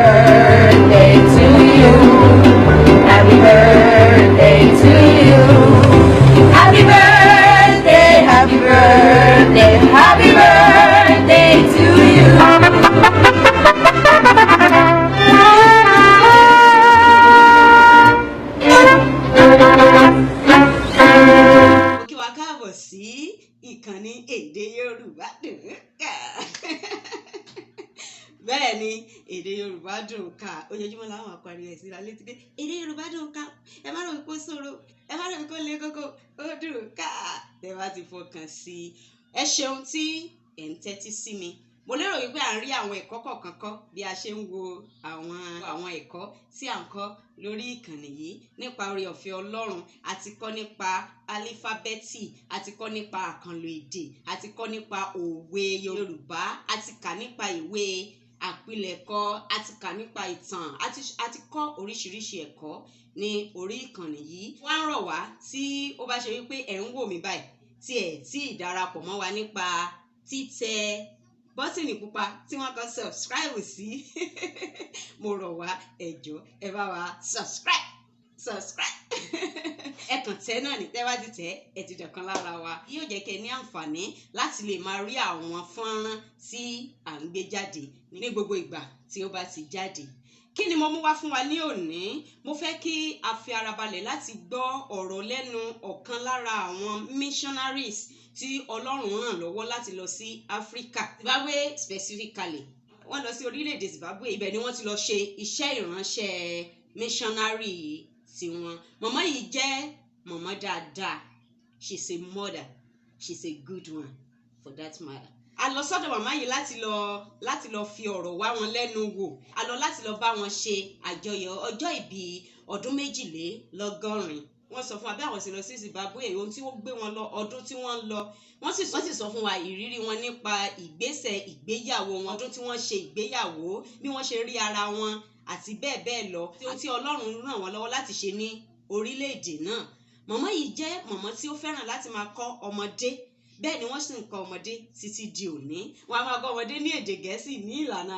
birthday to you. Happy birthday to you. Happy birthday, happy birthday, happy birthday to you. Kí wa káàbọ̀ sí ìkànnì èdè Yorùbá dùn ká. Bẹ́ẹ̀ ni èdè Yorùbá dùn ká. Ojoojúmọ́ làwọn àpariwo ẹ̀ síra létí pé èdè Yorùbá dùn ká. Ẹ má rò wípé ó ṣòro, ẹ má rò wípé ó le kókó, ó dùn ká. Tẹ bá ti fọkàn sí i. Ẹ ṣeun tí ẹ̀ ń tẹ́tí sí mi. Mo lérò wípé à ń rí àwọn ẹ̀kọ́ kọ̀ọ̀kan kọ́ bí a ṣe ń wo àwọn ẹ̀kọ́ tí à ń kọ́ lórí ìkànnì yìí nípa oore ọ̀fẹ́ Ọlọ́run. A ti kọ́ nípa álífábẹ́ẹ̀tì, a ti kọ́ nípa àkànlò èdè, a ti kọ́ nípa òwe Yorùbá, a ti kà nípa ìwé àpilẹ̀kọ, a ti kà nípa ìtàn, a ti kọ́ oríṣiríṣi ẹ̀kọ́ ní orí ìkànnì yìí. Wọ́n á rọ̀ wá tí ó bá ṣe wípé ẹ̀ ń wò mí báyìí tí ẹ̀ tí ì darapọ̀ mọ́ wa nípa títẹ bọ́tìnì pupa tí wọ́n kọ subscribe sí. Mo rọ̀ wá ẹ jọ̀ọ́ ẹ bá wa subscribe. Ẹ kàn tẹ́ náà ní tẹ́ bá ti tẹ́ ẹ ti dọ̀kan lára wa. Yóò jẹ́ kẹ́ ní àǹfààní láti lè máa rí àwọn fọ́nrán tí à ń gbé jáde ní gbogbo ìgbà tí ó bá ti jáde. Kí ni mo mú wá fún wa ní òní? Mo fẹ́ kí a fi ara balẹ̀ láti gbọ́ ọ̀rọ̀ lẹ́nu ọ̀kan lára àwọn missionaries tí Ọlọ́run ràn lọ́wọ́ láti lọ sí Áfríkà, Zimbabwe specifically. Wọ́n lọ sí orílẹ̀-èdè Zimbabwe, ibẹ̀ ni wọ́n ti lọ ṣe iṣẹ́ ìránṣẹ́ missionary tiwọn. Màmá yìí jẹ́ màmá dáadáa. She's a mother. She's a good one for that matter. A lọ sọ́dọ̀ màmá yìí láti lọ fi ọ̀rọ̀ wá wọn lẹ́nu wò. A lọ láti lọ bá wọn ṣe àjọyọ̀ ọjọ́ ìbí ọdún 22. Wọ́n sọ fún wa bí àwọn sì lọ sí Zimbabwe, ohun tí wọ́n gbé wọn lọ, ọdún tí wọ́n lọ. Wọ́n sì sọ fún wa ìrírí wọn nípa ìgbésẹ̀ ìgbéyàwó wọn, ọdún tí wọ́n ṣe ìgbéyàwó, bí wọ́n ṣe rí ara wọn àti bẹ́ẹ̀ bẹ́ẹ̀ lọ. Tí Ọlọ́run ràn wọ́n lọ́wọ́ láti ṣe ní orílẹ̀-èdè náà. Màmá yìí jẹ́ màmá tí ó fẹ́ràn láti máa kọ́ ọmọdé. Bẹ́ẹ̀ ni wọ́n sì ń kọ́ ọmọdé títí di òní. Wọ́n á máa kọ́ ọmọdé ní èdè Gẹ̀ẹ́sì ní ìlànà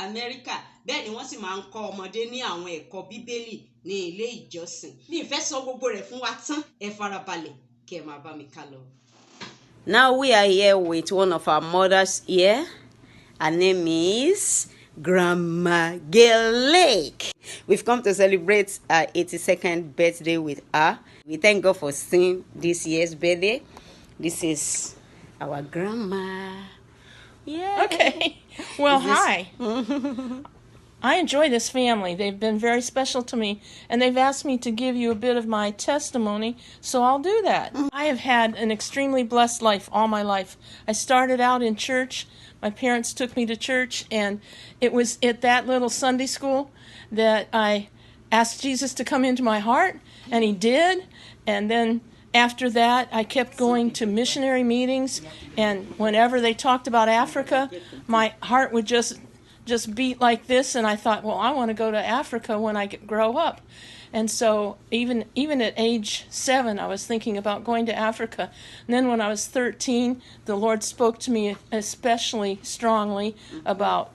Amẹ́ríkà. Bẹ́ẹ̀ ni wọ́n sì máa ń kọ́ ọmọdé ní àwọn ẹ̀kọ́ Bíbélì ní ilé ìjọsìn. Mi ì fẹ́ sọ gbogbo rẹ̀ fún wa tán. Ẹ farabalẹ̀ kí ẹ máa bá mi ká lọ. Now we are here with one of our mothers here. Her name is Grandma Lake. We've come to celebrate her 82nd birthday with her. We thank God for seeing this year's birthday. This is our grandma. Yeah. Okay. Well, hi. I enjoy this family. They've been very special to me, and they've asked me to give you a bit of my testimony, so I'll do that. I have had an extremely blessed life all my life. I started out in church. My parents took me to church, and it was at that little Sunday school that I asked Jesus to come into my heart, and he did. And then after that, I kept going to missionary meetings, and whenever they talked about Africa, my heart would just beat like this, and I thought, well, I want to go to Africa when I grow up. And so even at age 7, I was thinking about going to Africa. And then when I was 13, the Lord spoke to me especially strongly about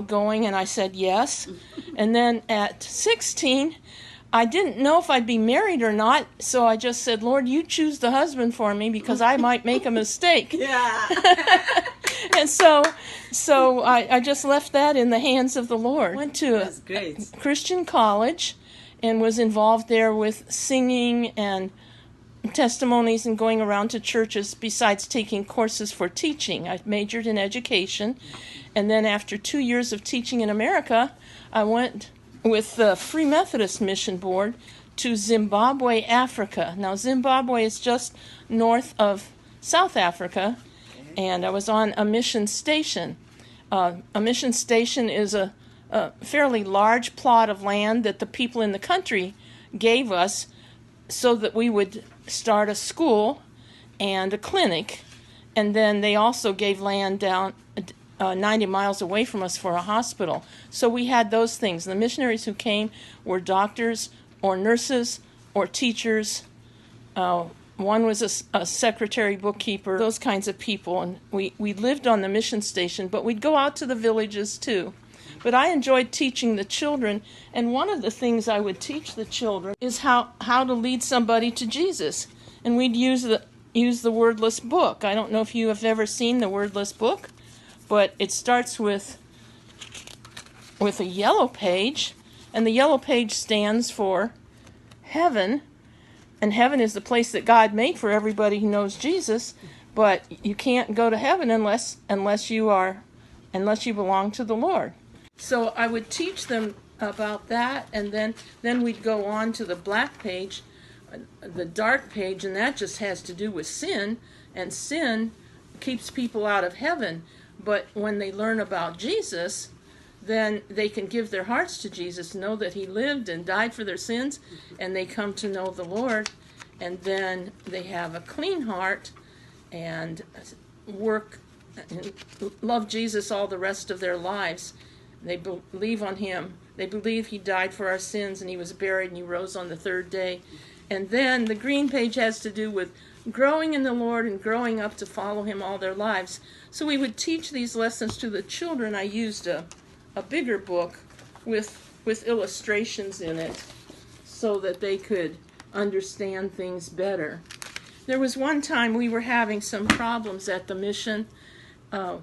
going, and I said yes. And then at 16, I didn't know if I'd be married or not, so I just said, Lord, you choose the husband for me because I might make a mistake. Yeah. And so I just left that in the hands of the Lord. Went to a Christian college and was involved there with singing and testimonies and going around to churches besides taking courses for teaching. I majored in education. And then after 2 years of teaching in America, I went with the Free Methodist Mission Board to Zimbabwe, Africa. Now, Zimbabwe is just north of South Africa, and I was on a mission station. A mission station is a fairly large plot of land that the people in the country gave us so that we would start a school and a clinic, and then they also gave land down 90 miles away from us for a hospital. So we had those things. The missionaries who came were doctors or nurses or teachers. One was a secretary, bookkeeper, those kinds of people. And we lived on the mission station, but we'd go out to the villages too. But I enjoyed teaching the children, and one of the things I would teach the children is how to lead somebody to Jesus. And we'd use the wordless book. I don't know if you have ever seen the wordless book, but it starts with a yellow page, and the yellow page stands for heaven, and heaven is the place that God made for everybody who knows Jesus, but you can't go to heaven unless you belong to the Lord. So I would teach them about that, and then we'd go on to the black page, the dark page, and that just has to do with sin, and sin keeps people out of heaven. But when they learn about Jesus, then they can give their hearts to Jesus, know that he lived and died for their sins, and they come to know the Lord, and then they have a clean heart and work and love Jesus all the rest of their lives. They believe on him. They believe he died for our sins, and he was buried, and he rose on the third day. And then the green page has to do with growing in the Lord and growing up to follow him all their lives. So we would teach these lessons to the children. I used a bigger book with illustrations in it so that they could understand things better. There was one time we were having some problems at the mission they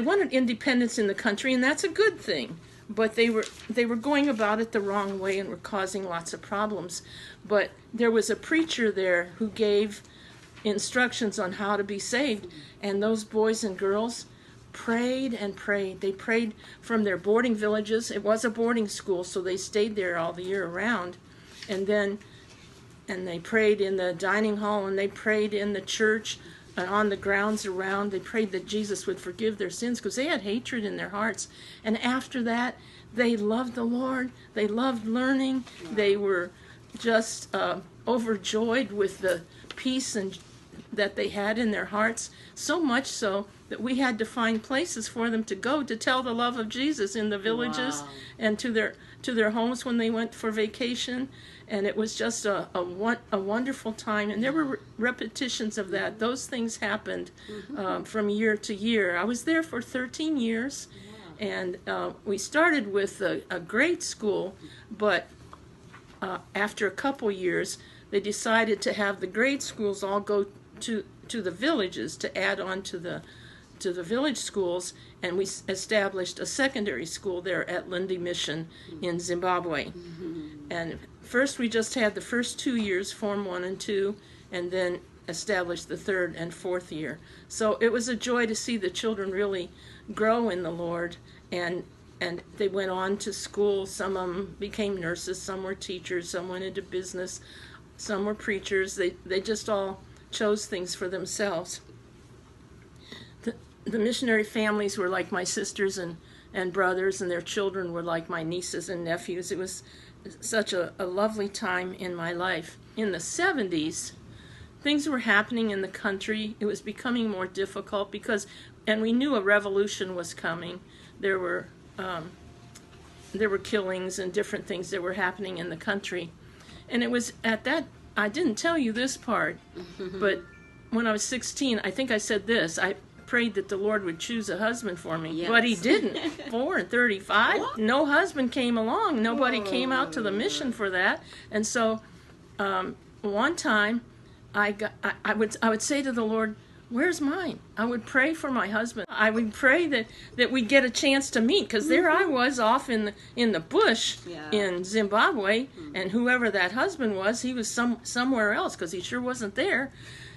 wanted independence in the country, and that's a good thing. But they were going about it the wrong way and were causing lots of problems. But there was a preacher there who gave instructions on how to be saved, and those boys and girls prayed and prayed. They prayed from their boarding villages. It was a boarding school, so they stayed there all the year around. And they prayed in the dining hall, and they prayed in the church and on the grounds around. They prayed that Jesus would forgive their sins because they had hatred in their hearts. And after that, they loved the Lord. They loved learning. They were just overjoyed with the peace that they had in their hearts, so much so that we had to find places for them to go to tell the love of Jesus in the villages and to their homes when they went for vacation. And it was just a wonderful time. And there were repetitions of that. Those things happened from year to year. I was there for 13 years, and we started with a grade school, but after a couple years, they decided to have the grade schools all go to the villages to add on to the village schools, and we established a secondary school there at Lindi Mission in Zimbabwe. And first we just had the first 2 years, Form 1 and 2, and then established the third and fourth year. So it was a joy to see the children really grow in the Lord, and they went on to school. Some of them became nurses, some were teachers, some went into business, some were preachers. They just all chose things for themselves. The missionary families were like my sisters and brothers, and their children were like my nieces and nephews. It was such a lovely time in my life. In the 70s, things were happening in the country. It was becoming more difficult and we knew a revolution was coming. There were killings and different things that were happening in the country. And it was at that, I didn't tell you this part, but when I was 16, I think I said this, I prayed that the Lord would choose a husband for me, but he didn't. 4 and 35, what? No husband came along. Nobody came out to the mission for that. And so one time I would say to the Lord, where's mine? I would pray for my husband. I would pray that we'd get a chance to meet, because there I was off in the bush in Zimbabwe, and whoever that husband was, he was somewhere else, because he sure wasn't there.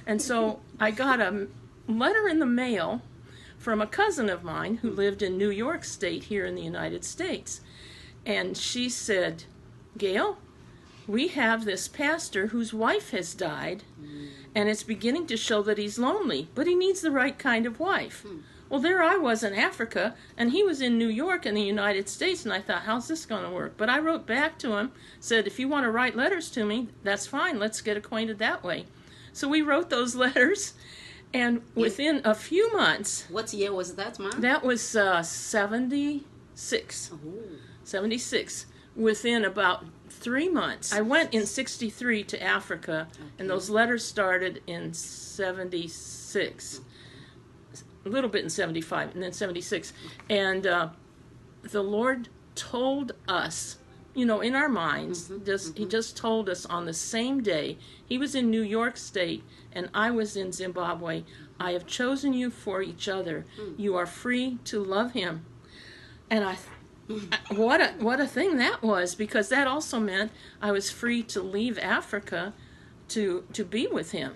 And so I got a letter in the mail from a cousin of mine who lived in New York State here in the United States. And she said, Gail, we have this pastor whose wife has died, and it's beginning to show that he's lonely, but he needs the right kind of wife. Well, there I was in Africa, and he was in New York in the United States, and I thought, how's this going to work? But I wrote back to him, said, if you want to write letters to me, that's fine. Let's get acquainted that way. So we wrote those letters, and within a few months... What year was that, Mom? That was 76. Oh. 76. Within about 3 months. I went in 63 to Africa, and those letters started in 76. a little bit in 75 and then 76. And the Lord told us, you know, in our minds, he just told us on the same day. He was in New York State and I was in Zimbabwe. I have chosen you for each other. You are free to love him. And what a thing that was, because that also meant I was free to leave Africa to be with him.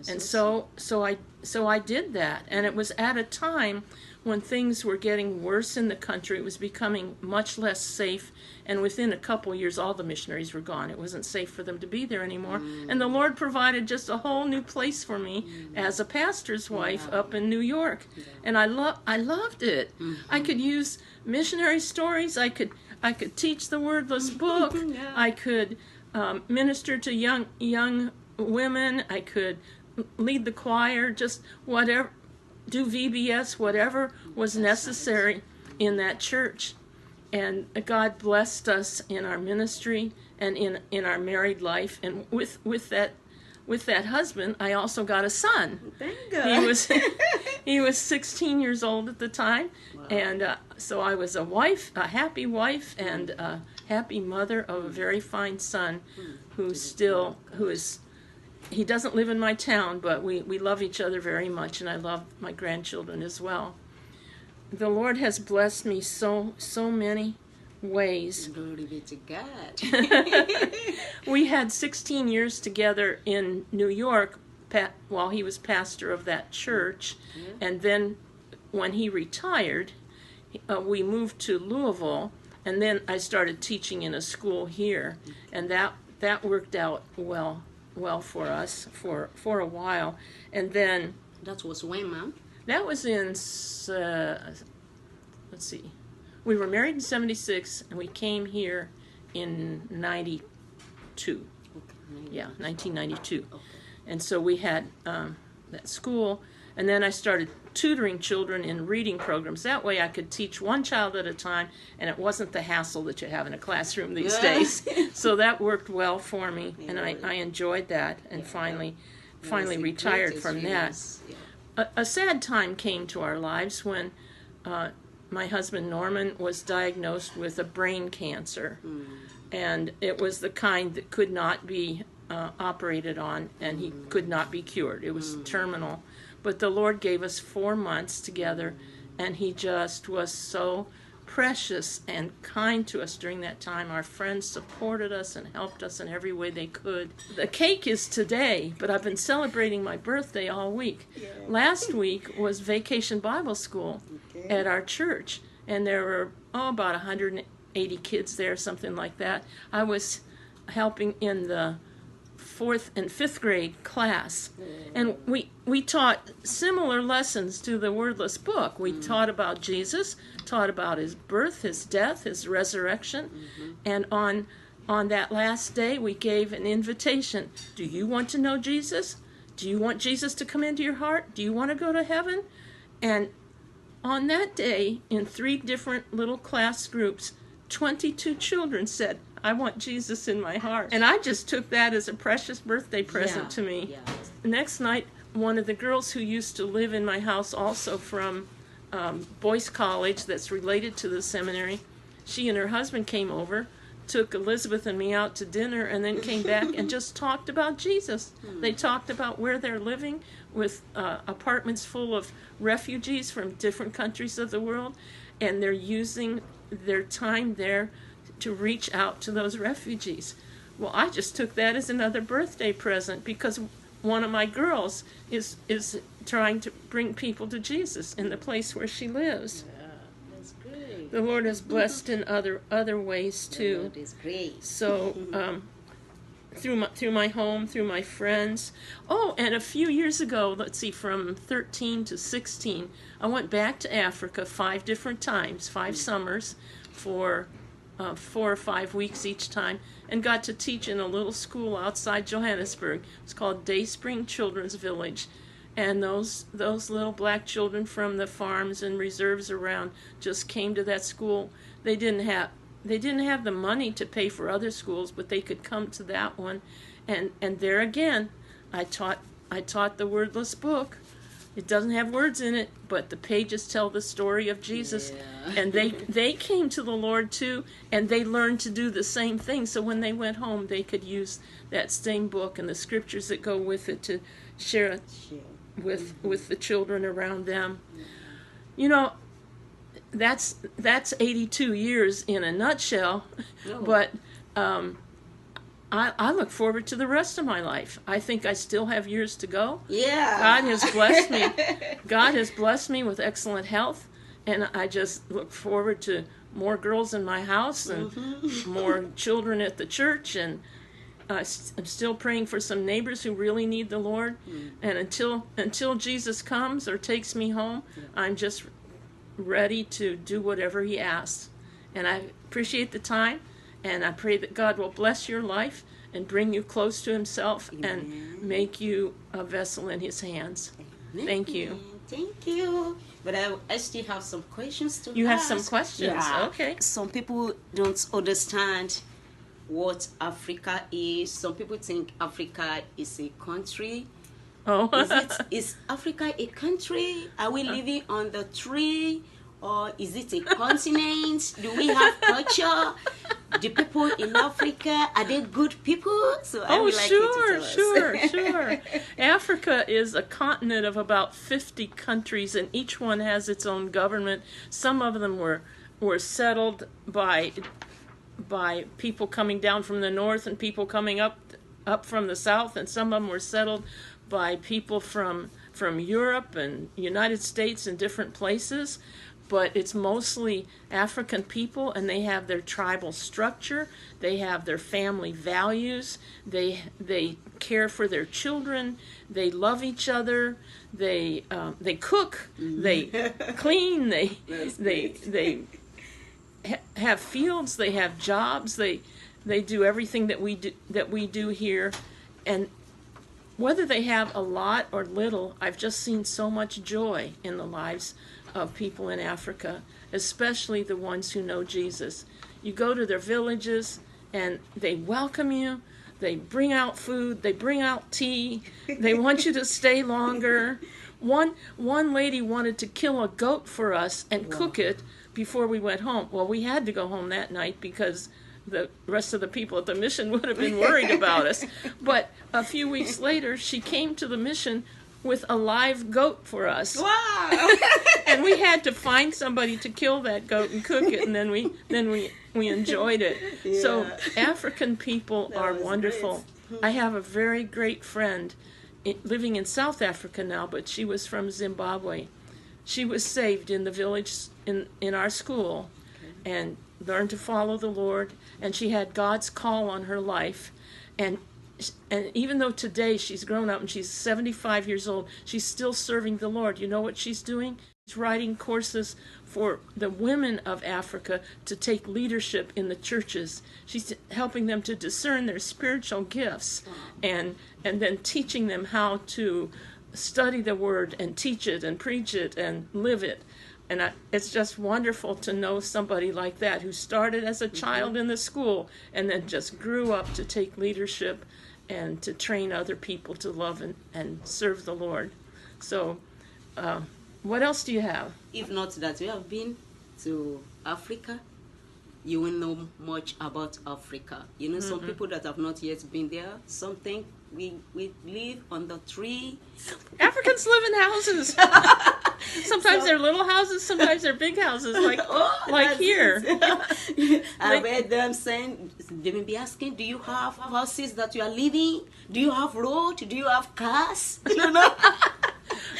And so I did that, and it was at a time when things were getting worse in the country. It was becoming much less safe, and within a couple years all the missionaries were gone. It wasn't safe for them to be there anymore. And the Lord provided just a whole new place for me as a pastor's wife up in New York. And I loved it. I could use missionary stories. I could teach the wordless book. I could minister to young women. I could lead the choir, just whatever, do VBS, whatever was necessary in that church. And God blessed us in our ministry and in our married life. And with that husband, I also got a son. Thank God. He was 16 years old at the time. Wow. And so I was a happy wife and a happy mother of a very fine son he doesn't live in my town, but we love each other very much, and I love my grandchildren as well. The Lord has blessed me so many ways. Glory be to God. We had 16 years together in New York while he was pastor of that church, and then when he retired, we moved to Louisville, and then I started teaching in a school here, and that worked out well for us for a while. And then that was when, Mom? That was in let's see, we were married in 76 and we came here in 92. Okay. 1992. Okay. And so we had that school, and then I started tutoring children in reading programs. That way I could teach one child at a time, and it wasn't the hassle that you have in a classroom these days. So that worked well for me, and I enjoyed that, and finally retired from that. A sad time came to our lives when my husband Norman was diagnosed with a brain cancer, and it was the kind that could not be operated on, and he could not be cured. It was terminal. But the Lord gave us 4 months together, and he just was so precious and kind to us during that time. Our friends supported us and helped us in every way they could. The cake is today, but I've been celebrating my birthday all week. Yeah. Last week was Vacation Bible School at our church, and there were about 180 kids there, something like that. I was helping in the 4th and 5th grade class, and we taught similar lessons to the wordless book. We taught about Jesus, taught about his birth, his death, his resurrection, and on that last day we gave an invitation. Do you want to know Jesus? Do you want Jesus to come into your heart? Do you want to go to heaven? And on that day, in 3 different little class groups, 22 children said, I want Jesus in my heart. And I just took that as a precious birthday present to me. Yeah. Next night, one of the girls who used to live in my house, also from Boyce College, that's related to the seminary, she and her husband came over, took Elizabeth and me out to dinner, and then came back and just talked about Jesus. They talked about where they're living with apartments full of refugees from different countries of the world, and they're using their time there to reach out to those refugees. Well, I just took that as another birthday present, because one of my girls is trying to bring people to Jesus in the place where she lives. Yeah, that's great. The Lord has blessed in other ways too. The Lord is great. So through my home, through my friends. Oh, and a few years ago, let's see, from 13 to 16, I went back to Africa 5 different times, 5 summers, for 4 or 5 weeks each time, and got to teach in a little school outside Johannesburg. It's called Dayspring Children's Village, and those little black children from the farms and reserves around just came to that school. They didn't have the money to pay for other schools, but they could come to that one, and there again, I taught the wordless book. It doesn't have words in it, but the pages tell the story of Jesus. Yeah. And they came to the Lord too, and they learned to do the same thing. So when they went home, they could use that same book and the scriptures that go with it to share it with the children around them. You know, that's 82 years in a nutshell, but I look forward to the rest of my life. I think I still have years to go. Yeah. God has blessed me. God has blessed me with excellent health, and I just look forward to more girls in my house and more children at the church, and I'm still praying for some neighbors who really need the Lord. And until Jesus comes or takes me home, I'm just ready to do whatever he asks. And I appreciate the time, and I pray that God will bless your life and bring you close to himself. Amen. And make you a vessel in his hands. Amen. Thank you. Thank you. But I still have some questions to ask. You have some questions? Yeah. Okay. Some people don't understand what Africa is. Some people think Africa is a country. Oh. Is Africa a country? Are we living on the tree? Or is it a continent? Do we have culture? The people in Africa, are they good people? So I would like you to tell us. Sure. Africa is a continent of about 50 countries, and each one has its own government. Some of them were settled by people coming down from the north and people coming up from the south, and some of them were settled by people from Europe and United States and different places. But it's mostly African people, and they have their tribal structure. They have their family values. They care for their children. They love each other. They cook. They clean. They have fields. They have jobs. They do everything that we do here, and whether they have a lot or little, I've just seen so much joy in the lives of people in Africa, especially the ones who know Jesus. You go to their villages and they welcome you. They bring out food. They bring out tea. They want you to stay longer. One lady wanted to kill a goat for us and cook it before we went home. Well, we had to go home that night because the rest of the people at the mission would have been worried about us. But a few weeks later, she came to the mission with a live goat for us. Wow! And we had to find somebody to kill that goat and cook it, and then we enjoyed it. Yeah. So African people are wonderful. Great. I have a very great friend living in South Africa now, but she was from Zimbabwe. She was saved in the village in our school, and learned to follow the Lord, and she had God's call on her life. And even though today she's grown up and she's 75 years old, she's still serving the Lord. You know what she's doing? She's writing courses for the women of Africa to take leadership in the churches. She's helping them to discern their spiritual gifts, and then teaching them how to study the Word and teach it and preach it and live it. And it's just wonderful to know somebody like that who started as a child in the school and then just grew up to take leadership and to train other people to love and serve the Lord. So what else do you have? If not that you have been to Africa, you will know much about Africa. You know, some people that have not yet been there, something we live on the tree. Africans live in houses. Sometimes they're little houses, sometimes they're big houses, like here. I read them saying, they may be asking, do you have houses that you are living? Do you have road? Do you have cars? You know?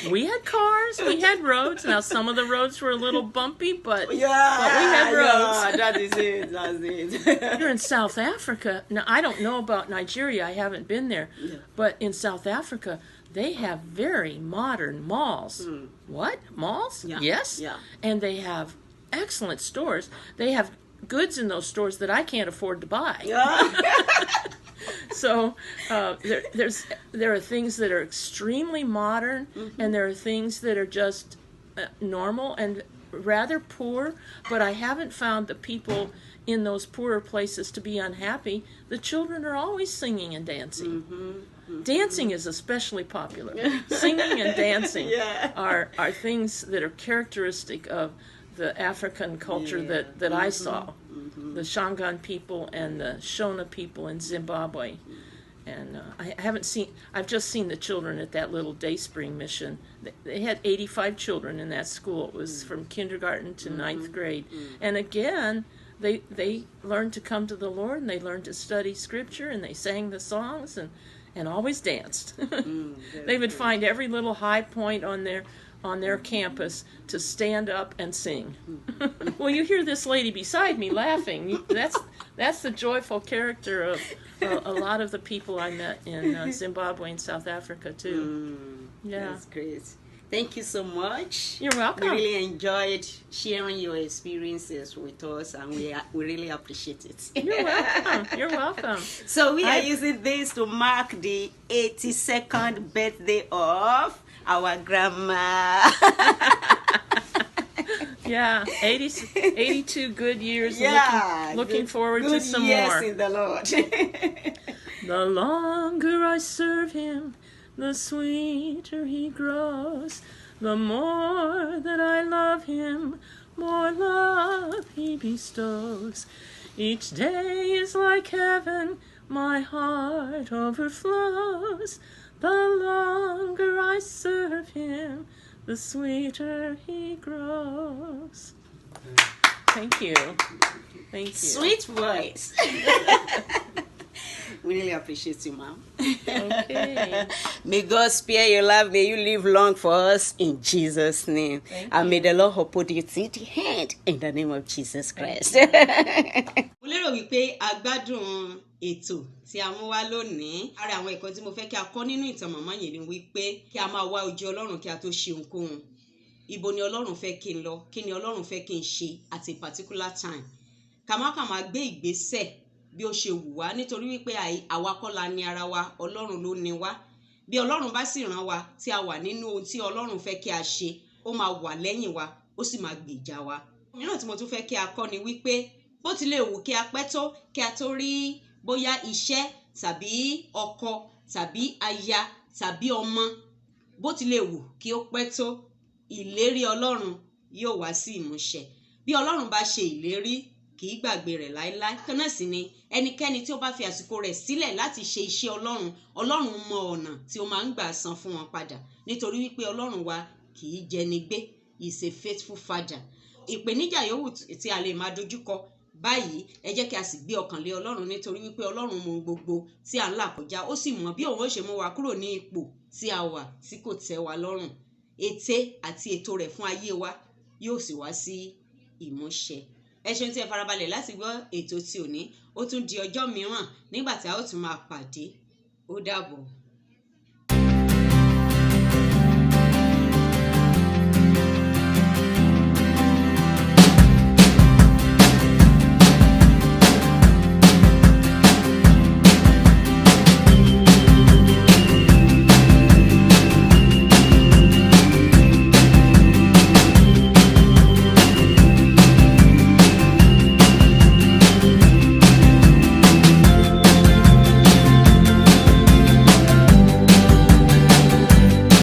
We had cars, we had roads. Now some of the roads were a little bumpy, but we had Yeah, roads. that's it. You're in South Africa. Now I don't know about Nigeria, I haven't been there. Yeah. But in South Africa, they have very modern malls. What? Malls? Yeah. Yes. Yeah. And they have excellent stores. They have goods in those stores that I can't afford to buy. Yeah. So there are things that are extremely modern, and there are things that are just normal and rather poor. But I haven't found the people in those poorer places to be unhappy. The children are always singing and dancing. Dancing is especially popular. Singing and dancing are things that are characteristic of the African culture that I saw. The Shangaan people and the Shona people in Zimbabwe. And I've just seen the children at that little day spring mission. They had 85 children in that school. It was from kindergarten to ninth grade. And again, they learned to come to the Lord, and they learned to study scripture, and they sang the songs and always danced. They would find every little high point on their campus to stand up and sing. Well, you hear this lady beside me laughing. That's the joyful character of a lot of the people I met in Zimbabwe and South Africa too. Yeah, that's great. Thank you so much. You're welcome. We really enjoyed sharing your experiences with us, and we really appreciate it. You're welcome. You're welcome. So we are using this to mark the 82nd birthday of our grandma. Yeah, 82 good years. Looking forward to some more. Good years in the Lord. The longer I serve him, the sweeter he grows. The more that I love him, more love he bestows. Each day is like heaven, my heart overflows. The longer I serve him, the sweeter he grows. Thank you. Thank you. Sweet voice. We really appreciate you, Mom. Okay. May God spare your life. May you live long for us in Jesus' name. And may the Lord uphold you to the hand in the name of Jesus Christ. Mo lérò wípé a gbádùn ètò tí a mú wá lónìí. Ara àwọn ẹ̀kọ́ tí mo fẹ́ kí a kọ́ nínú ìtàn màmá yẹn ni wípé kí a máa wá ojú Ọlọ́run kí a tó ṣe ohunkóhun. Ibo ni Ọlọ́run fẹ́ kí n lọ? Kí ni Ọlọ́run fẹ́ kí n ṣe at a particular time? Ká má gbé ìgbésẹ̀ bí ó ṣe wù wá, nítorí wípé àwa kọ́ la ní ara wa, Ọlọ́run ló ní wá. Bí Ọlọ́run bá sì rán wa tí a wà nínú ohun tí Ọlọ́run fẹ́ kí a ṣe, ó máa wà lẹ́yìn wa, ó sì máa gbèjà wa. Mìíràn tí mo tún fẹ́ kí a kọ́ ni wípé bó tilẹ̀ wù kí a pẹ́ tó kí a tó rí bóyá iṣẹ́ tàbí ọkọ tàbí aya tàbí ọmọ, bó tilẹ̀ wù kí ó pẹ́ tó, ìlérí Ọlọ́run yóò wá sí ìmúṣẹ. Bí Ọlọ́run bá ṣe ìlérí, kì í gbàgbé rẹ̀ láéláé. Kan náà sì ni ẹnikẹ́ni tí ó bá fi àsìkò rẹ̀ sílẹ̀ láti ṣe iṣẹ́ Ọlọ́run, Ọlọ́run mọ ọ̀nà tí ó máa ń gbà san fún wọn padà, nítorí wípé Ọlọ́run wa kì í jẹni gbé. He is a faithful father. Ìpèníjà yòówù tí a lè máa dojúkọ báyìí, ẹ jẹ́ kí a sì gbé ọkàn lé Ọlọ́run, nítorí wípé Ọlọ́run mọ gbogbo tí a ń là kọjá, ó sì mọ bí òun ó ṣe mú wa kúrò ní ipò tí a wà tí kò tẹ́ wa lọ́rùn. Ète àti ètò rẹ̀ fún ayé wa yóò sì wá sí ìmúṣẹ. Ẹ ṣeun tí ẹ farabalẹ̀ láti gbọ́ ètò tí òní. Ó tún di ọjọ́ mìíràn nígbà tí a ó tún máa pàdé. Ó dàbọ̀.